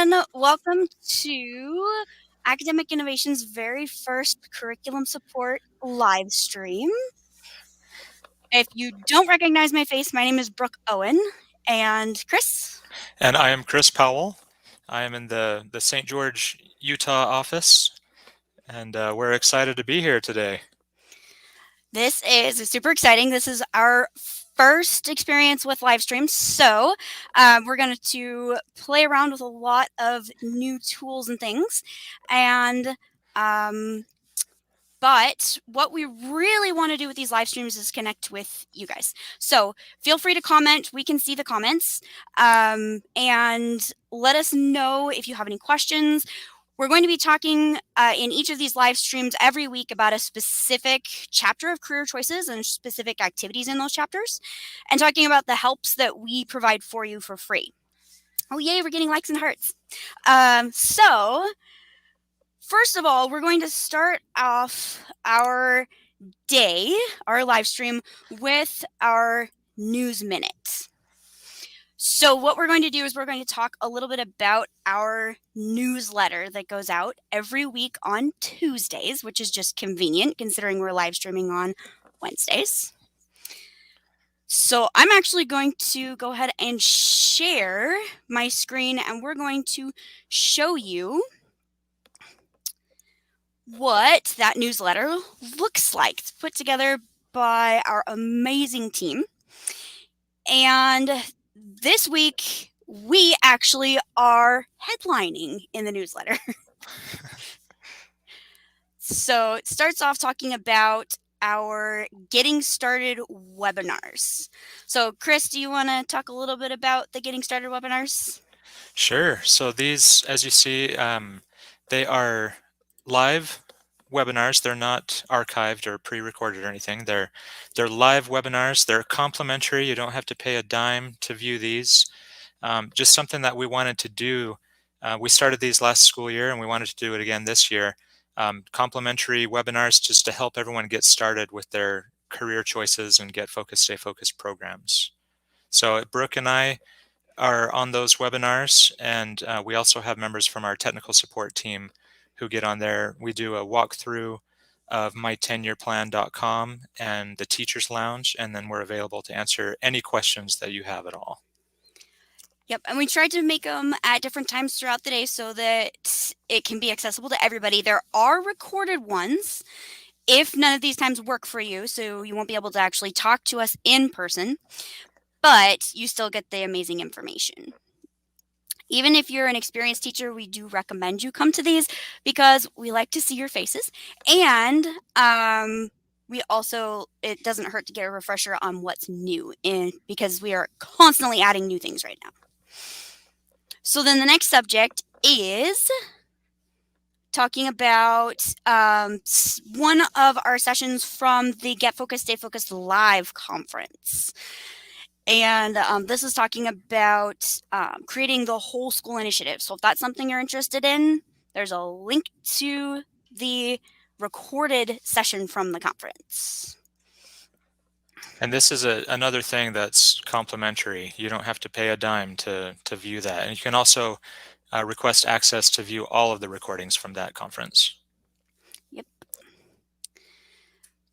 everyone. Welcome to Academic Innovation's very first curriculum support live stream. If you don't recognize my face, my name is Brooke Owen. And Chris? And I am Chris Powell. I am in the St. George, Utah office, and we're excited to be here today. This is super exciting. This is our first experience with live streams, so we're going to play around with a lot of new tools and things. And but what we really want to do with these live streams is connect with you guys. So feel free to comment. We can see the comments, and let us know if you have any questions. We're going to be talking in each of these live streams every week about a specific chapter of career choices and specific activities in those chapters, and talking about the helps that we provide for you for free. Oh, yay, we're getting likes and hearts. So first of all, we're going to start off our day, our live stream, with our news minute. So what we're going to do is we're going to talk a little bit about our newsletter that goes out every week on Tuesdays, which is just convenient considering we're live streaming on Wednesdays. So I'm actually going to go ahead and share my screen, and we're going to show you what that newsletter looks like. It's put together by our amazing team. And this week, we actually are headlining in the newsletter. So it starts off talking about our Getting Started webinars. So Chris, do you want to talk a little bit about the Getting Started webinars? Sure. So these, as you see, they are live webinars. They're not archived or pre-recorded or anything. They're live webinars. They're complimentary. You don't have to pay a dime to view these. Just something that we wanted to do. We started these last school year, and we wanted to do it again this year. Complimentary webinars just to help everyone get started with their career choices and get focused, stay focused programs. So Brooke and I are on those webinars, and we also have members from our technical support team who get on there. We do a walkthrough of mytenureplan.com and the Teachers Lounge, and then we're available to answer any questions that you have at all. Yep, and we tried to make them at different times throughout the day so that it can be accessible to everybody. There are recorded ones if none of these times work for you, so you won't be able to actually talk to us in person, but you still get the amazing information. Even if you're an experienced teacher, we do recommend you come to these because we like to see your faces, and we also, it doesn't hurt to get a refresher on what's new because we are constantly adding new things right now. So then the next subject is talking about one of our sessions from the Get Focused, Stay Focused Live conference. And this is talking about creating the whole school initiative. So if that's something you're interested in, there's a link to the recorded session from the conference. And this is another thing that's complimentary. You don't have to pay a dime to view that. And you can also request access to view all of the recordings from that conference. Yep.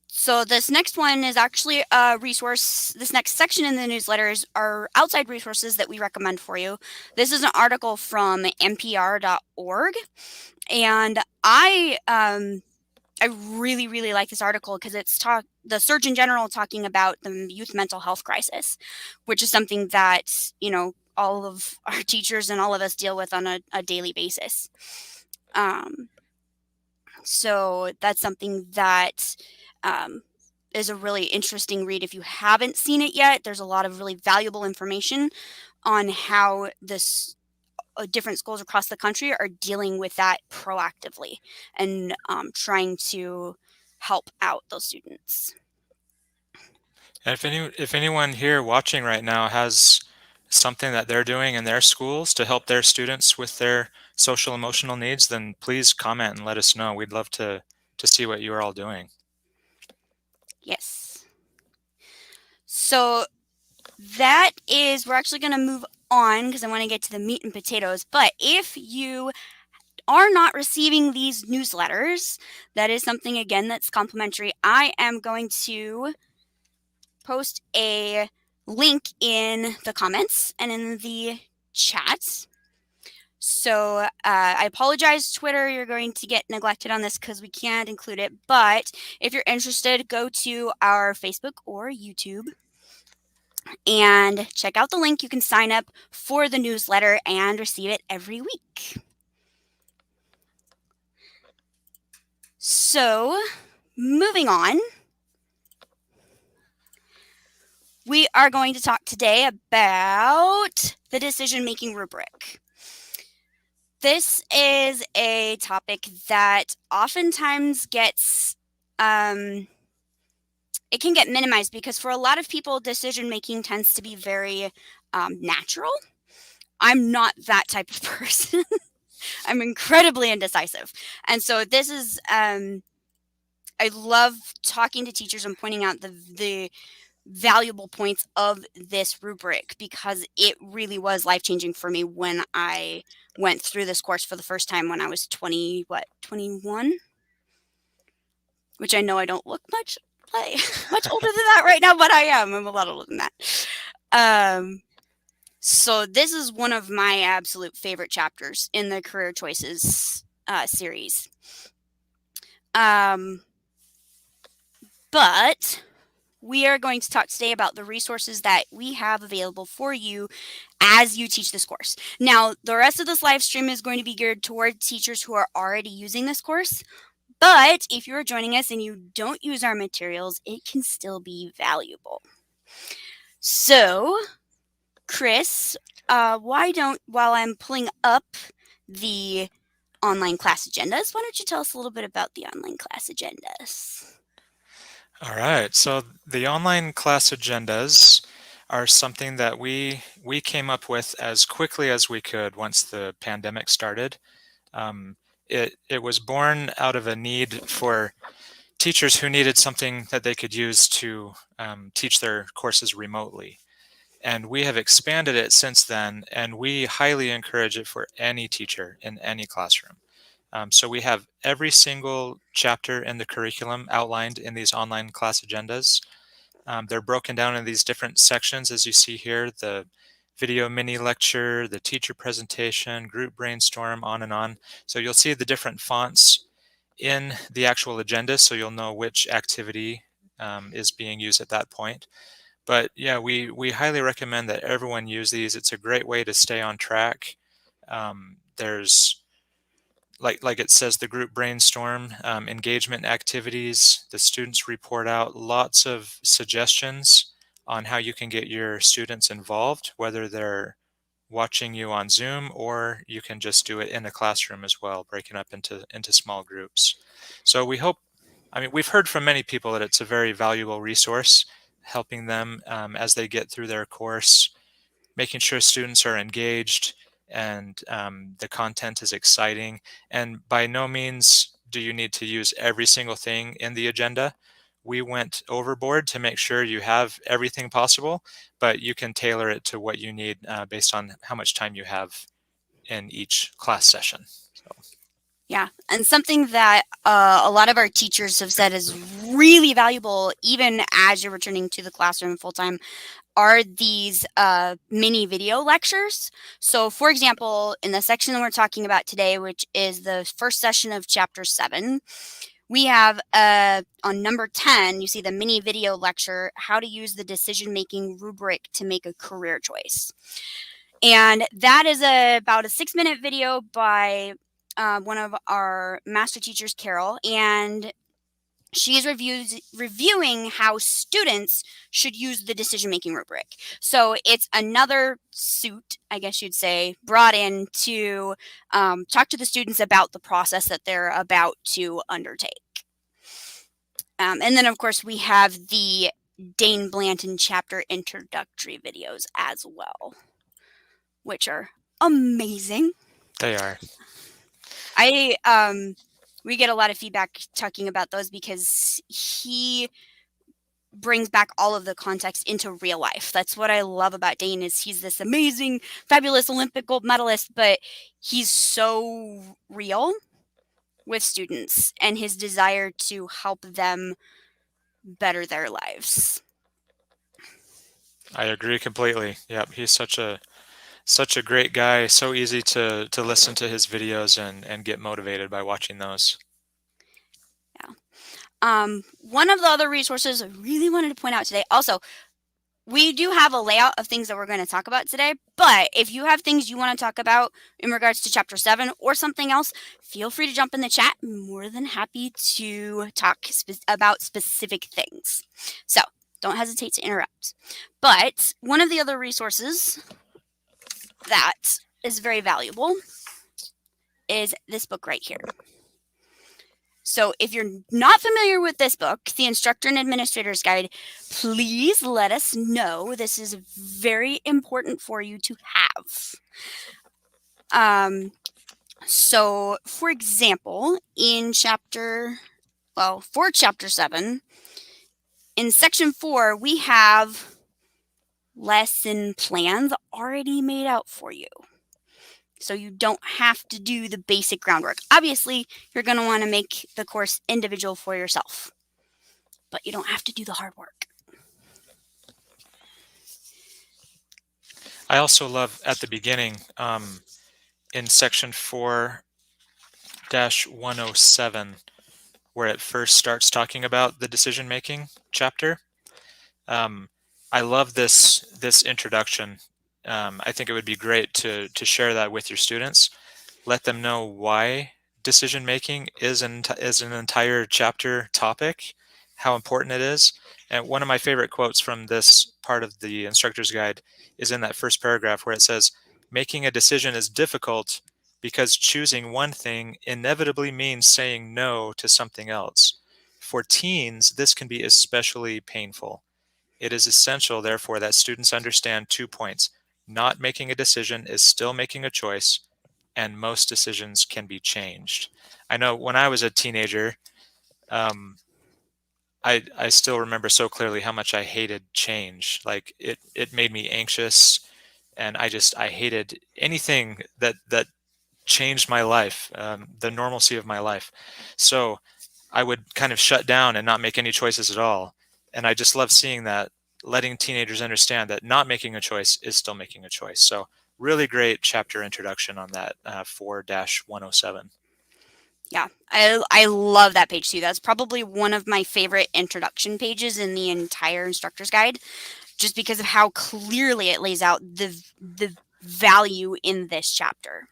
So this next one is actually a resource. This next section in the newsletters are outside resources that we recommend for you. This is an article from npr.org. And I really, really like this article because it's the Surgeon General talking about the youth mental health crisis, which is something that, you know, all of our teachers and all of us deal with on a daily basis. So that's something that is a really interesting read. If you haven't seen it yet, there's a lot of really valuable information on how different schools across the country are dealing with that proactively and trying to help out those students. And if anyone here watching right now has something that they're doing in their schools to help their students with their social emotional needs, then please comment and let us know. We'd love to see what you are all doing. Yes. So that is, we're actually going to move on because I want to get to the meat and potatoes. But if you are not receiving these newsletters, that is something, again, that's complimentary. I am going to post a link in the comments and in the chat. So I apologize, Twitter, you're going to get neglected on this because we can't include it. But if you're interested, go to our Facebook or YouTube and check out the link. You can sign up for the newsletter and receive it every week. So moving on, we are going to talk today about the Decision Making Rubric. This is a topic that oftentimes gets, it can get minimized because for a lot of people, decision making tends to be very natural. I'm not that type of person. I'm incredibly indecisive. And so this is, I love talking to teachers and pointing out the valuable points of this rubric because it really was life-changing for me when I went through this course for the first time when I was 21? Which I know I don't look much older than that right now, but I am. I'm a lot older than that. So this is one of my absolute favorite chapters in the Career Choices series. But we are going to talk today about the resources that we have available for you as you teach this course. Now, the rest of this live stream is going to be geared toward teachers who are already using this course. But if you're joining us and you don't use our materials, it can still be valuable. So, Chris, while I'm pulling up the online class agendas, why don't you tell us a little bit about the online class agendas? All right, so the online class agendas are something that we came up with as quickly as we could once the pandemic started. It was born out of a need for teachers who needed something that they could use to teach their courses remotely. And we have expanded it since then, and we highly encourage it for any teacher in any classroom. So we have every single chapter in the curriculum outlined in these online class agendas. They're broken down in these different sections, as you see here, the video mini lecture, the teacher presentation, group brainstorm, on and on. So you'll see the different fonts in the actual agenda, so you'll know which activity is being used at that point. But yeah, we highly recommend that everyone use these. It's a great way to stay on track. There's like it says, the group brainstorm, engagement activities, the students report out lots of suggestions on how you can get your students involved, whether they're watching you on Zoom or you can just do it in the classroom as well, breaking up into small groups. So we hope, I mean, we've heard from many people that it's a very valuable resource, helping them as they get through their course, making sure students are engaged and the content is exciting. And by no means do you need to use every single thing in the agenda. We went overboard to make sure you have everything possible, but you can tailor it to what you need based on how much time you have in each class session. So. Yeah, and something that a lot of our teachers have said is really valuable, even as you're returning to the classroom full-time, are these mini video lectures. So for example, in the section that we're talking about today, which is the first session of chapter 7, we have on number 10, you see the mini video lecture, how to use the decision-making rubric to make a career choice. And that is about a 6-minute video by one of our master teachers, Carol, and she is reviewing how students should use the decision-making rubric. So it's another suit, I guess you'd say, brought in to talk to the students about the process that they're about to undertake. And then, of course, we have the Dane Blanton chapter introductory videos as well, which are amazing. They are. We get a lot of feedback talking about those because he brings back all of the context into real life. That's what I love about Dane is he's this amazing, fabulous Olympic gold medalist, but he's so real with students and his desire to help them better their lives. I agree completely. Yep, he's such a great guy. So easy to listen to his videos and get motivated by watching those. One of the other resources I really wanted to point out today, also, we do have a layout of things that we're going to talk about today, but if you have things you want to talk about in regards to chapter 7 or something else, feel free to jump in the chat. I'm more than happy to talk about specific things. So don't hesitate to interrupt. But one of the other resources that is very valuable is this book right here. So if you're not familiar with this book, The Instructor and Administrator's Guide, please let us know. This is very important for you to have. So for example, for chapter 7, in section 4, we have lesson plans already made out for you. So you don't have to do the basic groundwork. Obviously, you're going to want to make the course individual for yourself, but you don't have to do the hard work. I also love at the beginning in section 4-107, where it first starts talking about the decision making chapter. I love this introduction. I think it would be great to share that with your students. Let them know why decision making is an entire chapter topic, how important it is. And one of my favorite quotes from this part of the instructor's guide is in that first paragraph where it says, "Making a decision is difficult because choosing one thing inevitably means saying no to something else. For teens, this can be especially painful. It is essential, therefore, that students understand 2 points. Not making a decision is still making a choice, and most decisions can be changed." I know when I was a teenager, I still remember so clearly how much I hated change. Like it made me anxious, and I hated anything that changed my life, the normalcy of my life. So I would kind of shut down and not make any choices at all. And I just love seeing that, letting teenagers understand that not making a choice is still making a choice. So really great chapter introduction on that 4-107. Yeah, I love that page too. That's probably one of my favorite introduction pages in the entire instructor's guide, just because of how clearly it lays out the value in this chapter.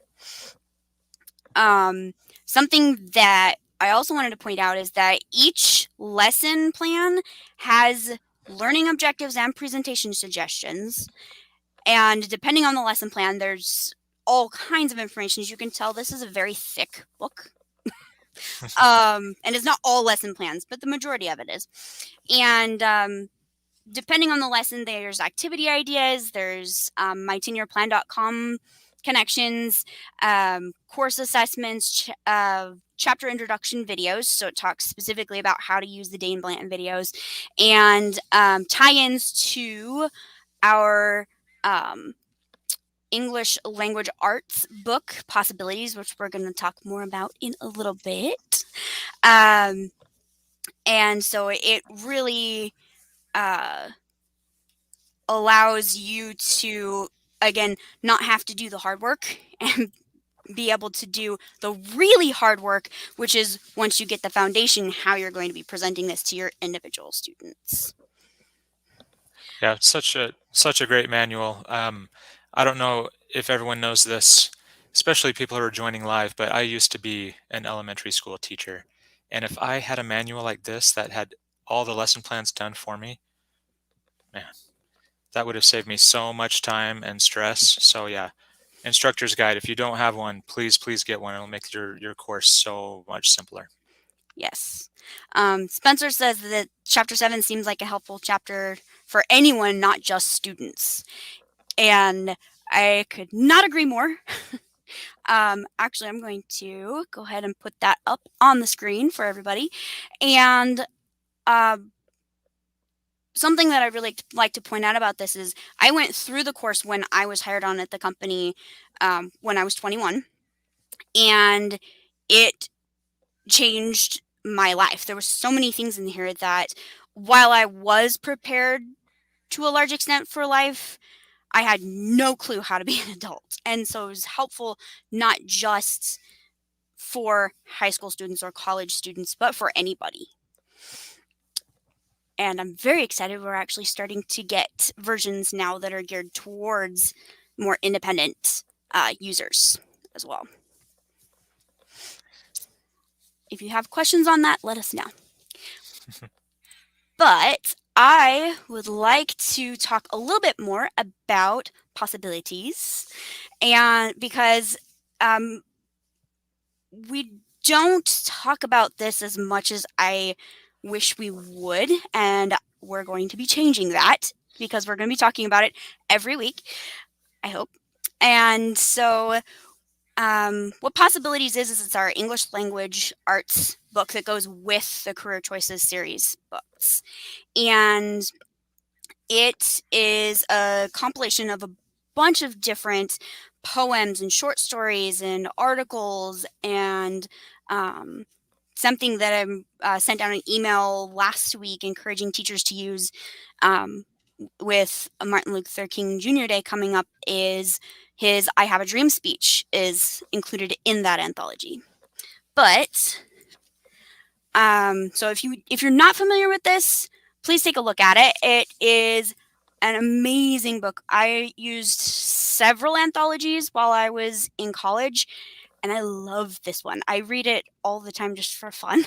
Something that I also wanted to point out is that each lesson plan has learning objectives and presentation suggestions. And depending on the lesson plan, there's all kinds of information. As you can tell, this is a very thick book. And it's not all lesson plans, but the majority of it is. And depending on the lesson, there's activity ideas, there's mytenureplan.com connections, course assessments, chapter introduction videos. So it talks specifically about how to use the Dane Blanton videos, and tie-ins to our English language arts book, Possibilities, which we're going to talk more about in a little bit. And so it really allows you to, again, not have to do the hard work and be able to do the really hard work, which is once you get the foundation, how you're going to be presenting this to your individual students. Yeah, such a great manual. I don't know if everyone knows this, especially people who are joining live, but I used to be an elementary school teacher. And if I had a manual like this that had all the lesson plans done for me, man, that would have saved me so much time and stress. So yeah, instructor's guide, if you don't have one, please get one. It'll make your course so much simpler. Yes. Spencer says that chapter 7 seems like a helpful chapter for anyone, not just students. And I could not agree more. Actually, I'm going to go ahead and put that up on the screen for everybody. And something that I really like to point out about this is I went through the course when I was hired on at the company when I was 21, and it changed my life. There were so many things in here that while I was prepared to a large extent for life, I had no clue how to be an adult. And so it was helpful not just for high school students or college students, but for anybody. And I'm very excited we're actually starting to get versions now that are geared towards more independent users as well. If you have questions on that, let us know. But I would like to talk a little bit more about possibilities, and because we don't talk about this as much as I wish we would, and we're going to be changing that because we're going to be talking about it every week, I hope. And so what Possibilities is it's our English language arts book that goes with the Career Choices series books. And it is a compilation of a bunch of different poems and short stories and articles, and something that I sent out an email last week encouraging teachers to use with Martin Luther King Jr. Day coming up is his I Have a Dream speech is included in that anthology. But so if you're not familiar with this, please take a look at it. It is an amazing book. I used several anthologies while I was in college, and I love this one. I read it all the time just for fun.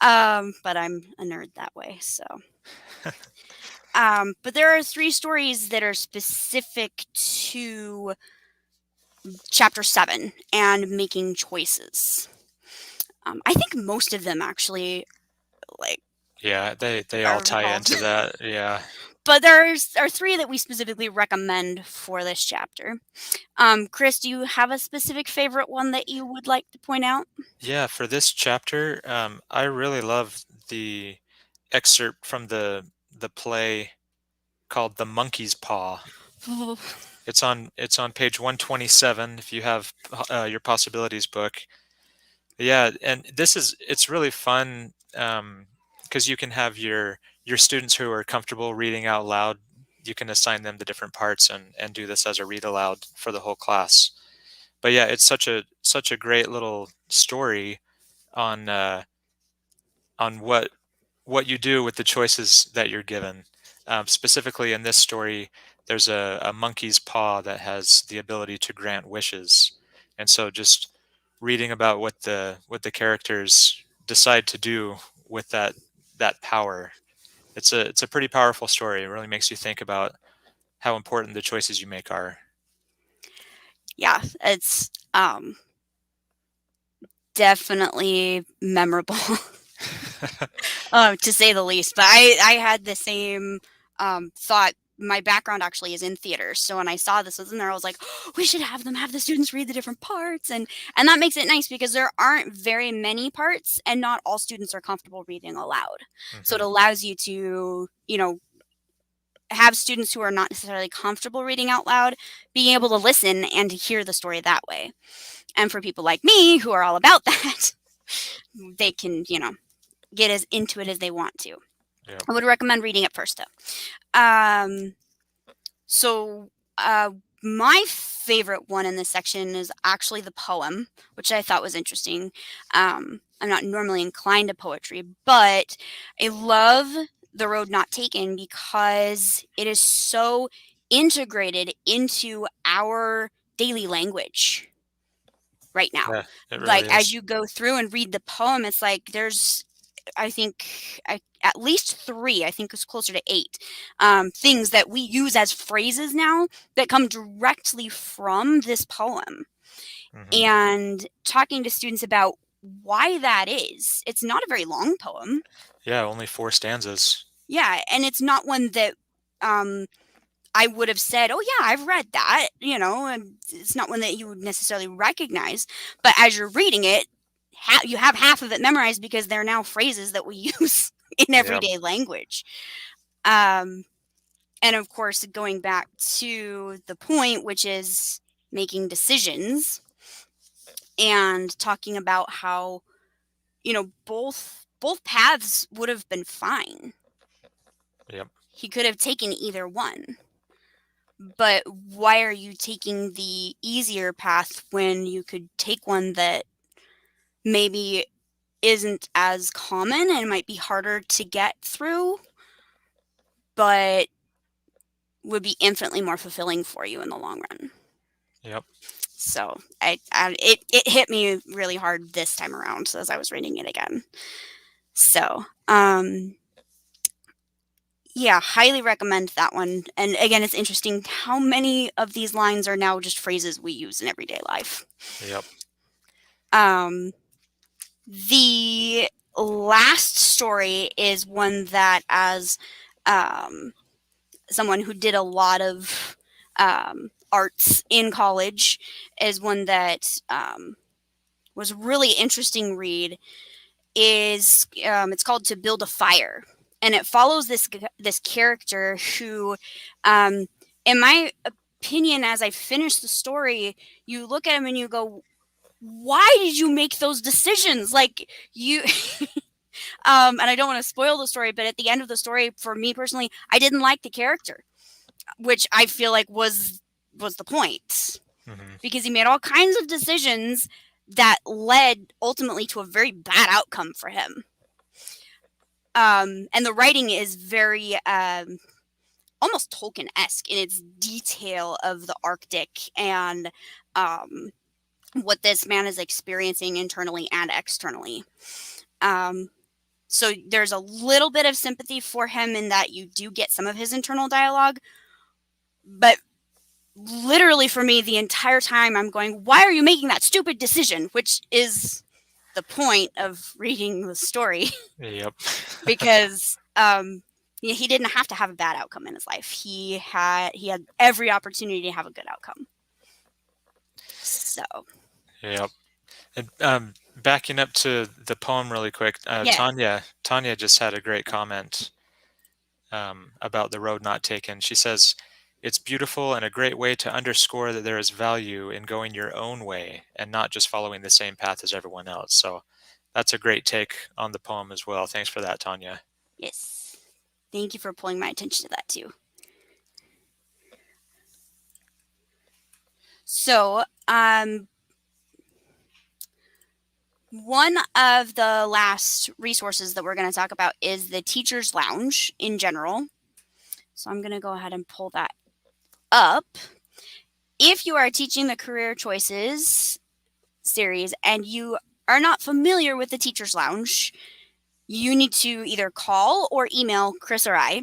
But I'm a nerd that way, so. But there are 3 stories that are specific to chapter 7 and making choices. I think most of them actually, like, Yeah, they all tie involved. into that. Yeah. But there are 3 that we specifically recommend for this chapter. Chris, do you have a specific favorite one that you would like to point out? Yeah, for this chapter, I really love the excerpt from the play called The Monkey's Paw. It's on page 127 if you have your possibilities book. Yeah, and it's really fun because you can have your students who are comfortable reading out loud. You can assign them the different parts and do this as a read aloud for the whole class. But yeah, it's such a great little story on what you do with the choices that you're given. Specifically in this story, there's a monkey's paw that has the ability to grant wishes, and so just reading about what the characters decide to do with that power, it's a pretty powerful story. It really makes you think about how important the choices you make are. Yeah, it's definitely memorable. To say the least. But I had the same thought. My background actually is in theater, so when I saw this was in there, I was like, oh, we should have the students read the different parts, and that makes it nice because there aren't very many parts, and not all students are comfortable reading aloud. So it Hmm. allows you to, have students who are not necessarily comfortable reading out loud being able to listen and to hear the story that way. And for people like me who are all about that, they can, get as into it as they want to. Yeah. I would recommend reading it first, though. So, my favorite one in this section is actually the poem, which I thought was interesting. I'm not normally inclined to poetry, but I love The Road Not Taken because it is so integrated into our daily language right now. Yeah, it Like, really as is. you go through and read the poem, it's like there's I think at least 3, I think it's closer to 8, things that we use as phrases now that come directly from this poem. Hmm. And talking to students about why that is. It's not a very long poem. Yeah, only 4 stanzas. Yeah, and it's not one that I would have said, "Oh yeah, I've read that," and it's not one that you would necessarily recognize. But as you're reading it, you have half of it memorized because they're now phrases that we use in Yep. everyday language. And of course, going back to the point, which is making decisions and talking about how, both paths would have been fine. Yep. He could have taken either one. But why are you taking the easier path when you could take one that maybe isn't as common and might be harder to get through, but would be infinitely more fulfilling for you in the long run? Yep. So it hit me really hard this time around as I was reading it again. So yeah, highly recommend that one. And again, it's interesting how many of these lines are now just phrases we use in everyday life. Yep. The last story is one that, as someone who did a lot of arts in college, is one that was a really interesting read. It's called To Build a Fire, and it follows this character who, in my opinion, as I finish the story, you look at him and you go, why did you make those decisions? Like, you and I don't want to spoil the story, but at the end of the story, for me personally, I didn't like the character, which I feel like was the point, because he made all kinds of decisions that led ultimately to a very bad outcome for him. And the writing is very almost Tolkien-esque in its detail of the Arctic and what this man is experiencing internally and externally. So there's a little bit of sympathy for him in that you do get some of his internal dialogue, but literally for me, the entire time I'm going, why are you making that stupid decision? Which is the point of reading the story. Yep. Because he didn't have to have a bad outcome in his life. He had every opportunity to have a good outcome. So. Yep. And backing up to the poem really quick, Yeah. Tanya just had a great comment about the road not taken. She says, it's beautiful and a great way to underscore that there is value in going your own way and not just following the same path as everyone else. So that's a great take on the poem as well. Thanks for that, Tanya. Yes. Thank you for pulling my attention to that too. So, one of the last resources that we're going to talk about is the Teacher's Lounge in general. So I'm going to go ahead and pull that up. If you are teaching the Career Choices series and you are not familiar with the Teacher's Lounge, you need to either call or email Chris or I,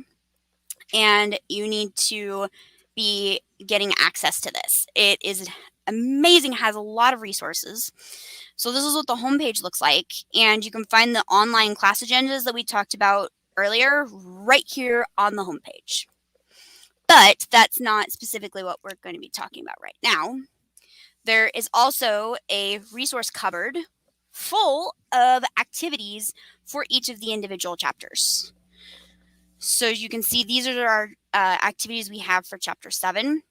and you need to be getting access to this. It is amazing, has a lot of resources. So this is what the homepage looks like, and you can find the online class agendas that we talked about earlier right here on the homepage. But that's not specifically what we're going to be talking about right now. There is also a resource cupboard full of activities for each of the individual chapters. So you can see these are our activities we have for Chapter 7.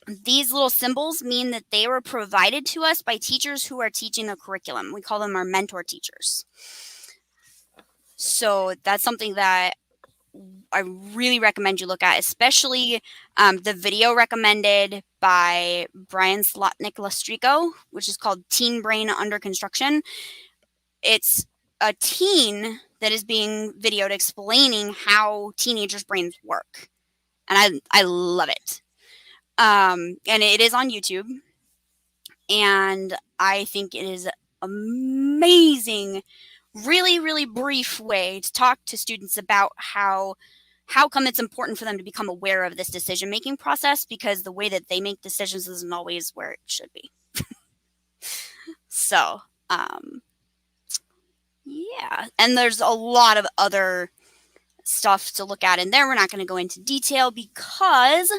These little symbols mean that they were provided to us by teachers who are teaching the curriculum. We call them our mentor teachers. So that's something that I really recommend you look at, especially the video recommended by Brian Slotnick Lastrico, which is called Teen Brain Under Construction. It's a teen that is being videoed explaining how teenagers' brains work. And I love it. And it is on YouTube. And I think it is amazing, really, really brief way to talk to students about how come it's important for them to become aware of this decision-making process, because the way that they make decisions isn't always where it should be. So, yeah. And there's a lot of other stuff to look at in there. We're not going to go into detail because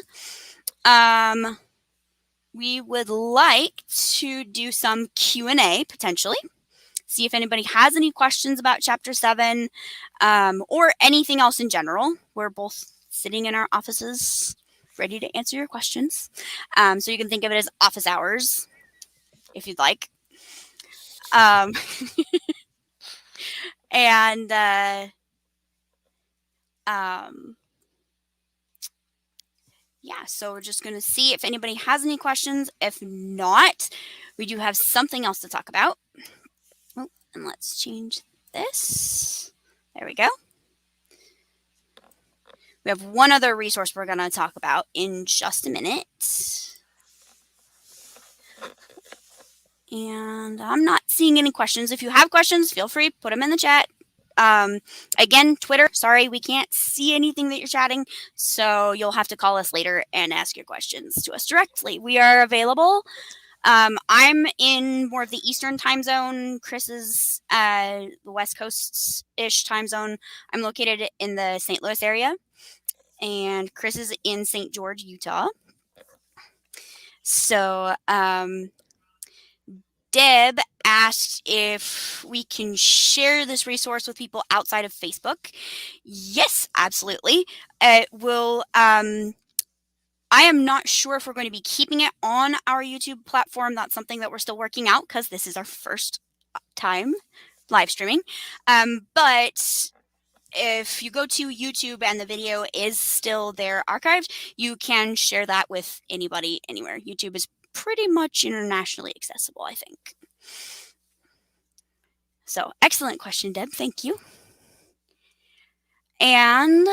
we would like to do some Q&A potentially. see if anybody has any questions about Chapter 7 or anything else in general. We're both sitting in our offices ready to answer your questions. So you can think of it as office hours if you'd like. Um, and yeah, so we're just going to see if anybody has any questions. If not, we do have something else to talk about. Oh, and let's change this. There we go. We have one other resource we're going to talk about in just a minute. And I'm not seeing any questions. If you have questions, feel free, put them in the chat. Again, Twitter, sorry, we can't see anything that you're chatting, so you'll have to call us later and ask your questions to us directly. We are available. I'm in more of the Eastern time zone. Chris is the West Coast-ish time zone. I'm located in the St. Louis area, and Chris is in St. George, Utah. So, Deb asked if we can share this resource with people outside of Facebook. Yes, absolutely. It will. I am not sure if we're going to be keeping it on our YouTube platform. That's something that we're still working out because this is our first time live streaming. But if you go to YouTube and the video is still there archived, you can share that with anybody anywhere. YouTube is pretty much internationally accessible, I think. So, excellent question, Deb. Thank you. And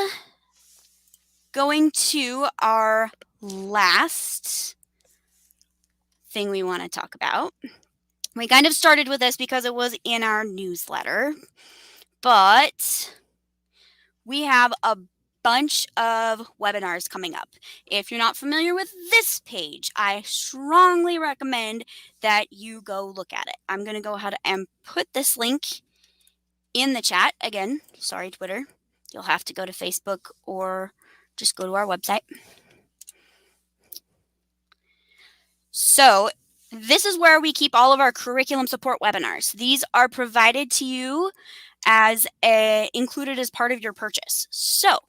going to our last thing we want to talk about. We kind of started with this because it was in our newsletter, but we have a bunch of webinars coming up. If you're not familiar with this page, I strongly recommend that you go look at it. I'm going to go ahead and put this link in the chat. Again, sorry, Twitter. You'll have to go to Facebook or just go to our website. So this is where we keep all of our curriculum support webinars. These are provided to you as included as part of your purchase. So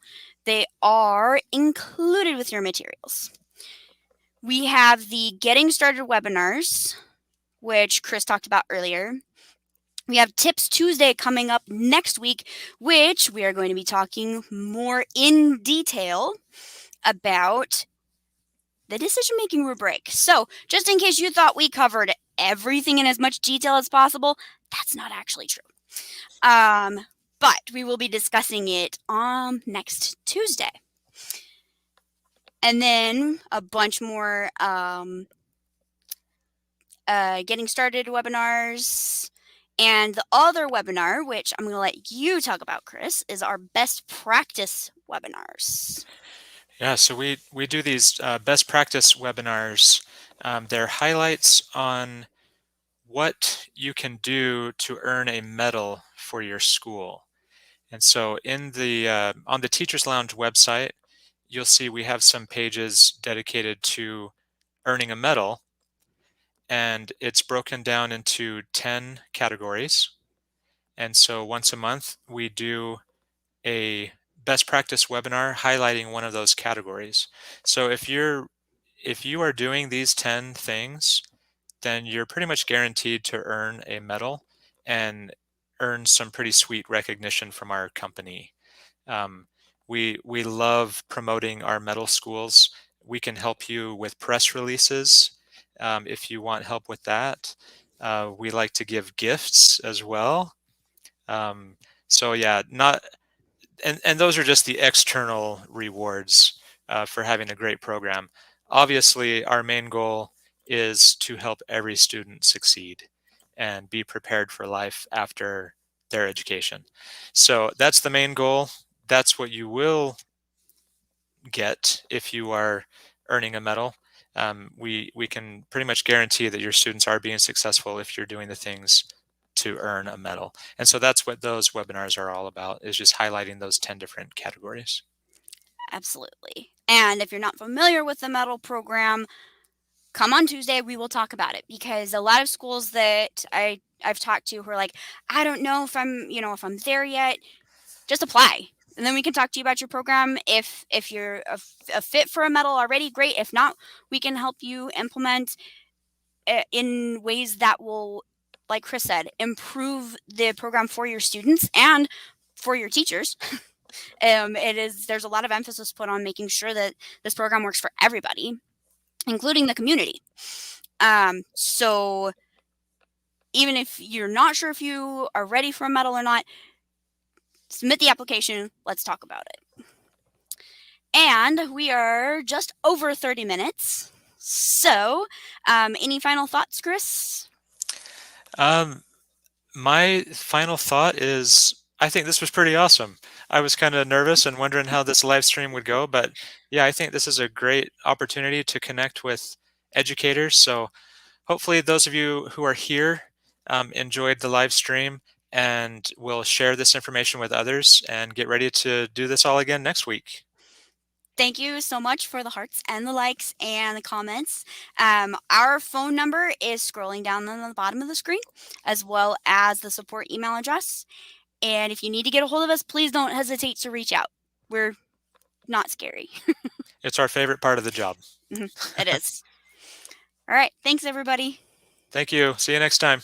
they are included with your materials. We have the Getting Started webinars, which Chris talked about earlier. We have Tips Tuesday coming up next week, which we are going to be talking more in detail about the decision making rubric. So just in case you thought we covered everything in as much detail as possible, that's not actually true. But we will be discussing it on next Tuesday. And then a bunch more getting started webinars. And the other webinar, which I'm going to let you talk about, Chris, is our best practice webinars. Yeah, so we do these best practice webinars. They're highlights on what you can do to earn a medal for your school. And so in the on the Teachers Lounge website, you'll see we have some pages dedicated to earning a medal, and it's broken down into 10 categories. And so once a month, we do a best practice webinar highlighting one of those categories. So if you are doing these 10 things, then you're pretty much guaranteed to earn a medal and earn some pretty sweet recognition from our company. We love promoting our medal schools. We can help you with press releases if you want help with that. We like to give gifts as well. So yeah, and those are just the external rewards for having a great program. Obviously, our main goal is to help every student succeed and be prepared for life after their education. So that's the main goal. That's what you will get if you are earning a medal. We can pretty much guarantee that your students are being successful if you're doing the things to earn a medal. And so that's what those webinars are all about, is just highlighting those 10 different categories. Absolutely. And if you're not familiar with the medal program, come on Tuesday, we will talk about it, because a lot of schools that I I've talked to who are like, I don't know if if I'm there yet. Just apply, and then we can talk to you about your program. If you're a fit for a medal already, great. If not, we can help you implement in ways that will, like Chris said, improve the program for your students and for your teachers. There's a lot of emphasis put on making sure that this program works for everybody, including the community. So even if you're not sure if you are ready for a medal or not, submit the application. Let's talk about it. And we are just over 30 minutes. So, any final thoughts, Chris? My final thought is I think this was pretty awesome. I was kind of nervous and wondering how this live stream would go, but yeah, I think this is a great opportunity to connect with educators. So hopefully those of you who are here enjoyed the live stream and will share this information with others and get ready to do this all again next week. Thank you so much for the hearts and the likes and the comments. Our phone number is scrolling down on the bottom of the screen, as well as the support email address. And if you need to get a hold of us, please don't hesitate to reach out. We're not scary. It's our favorite part of the job. It is. All right. Thanks, everybody. Thank you. See you next time.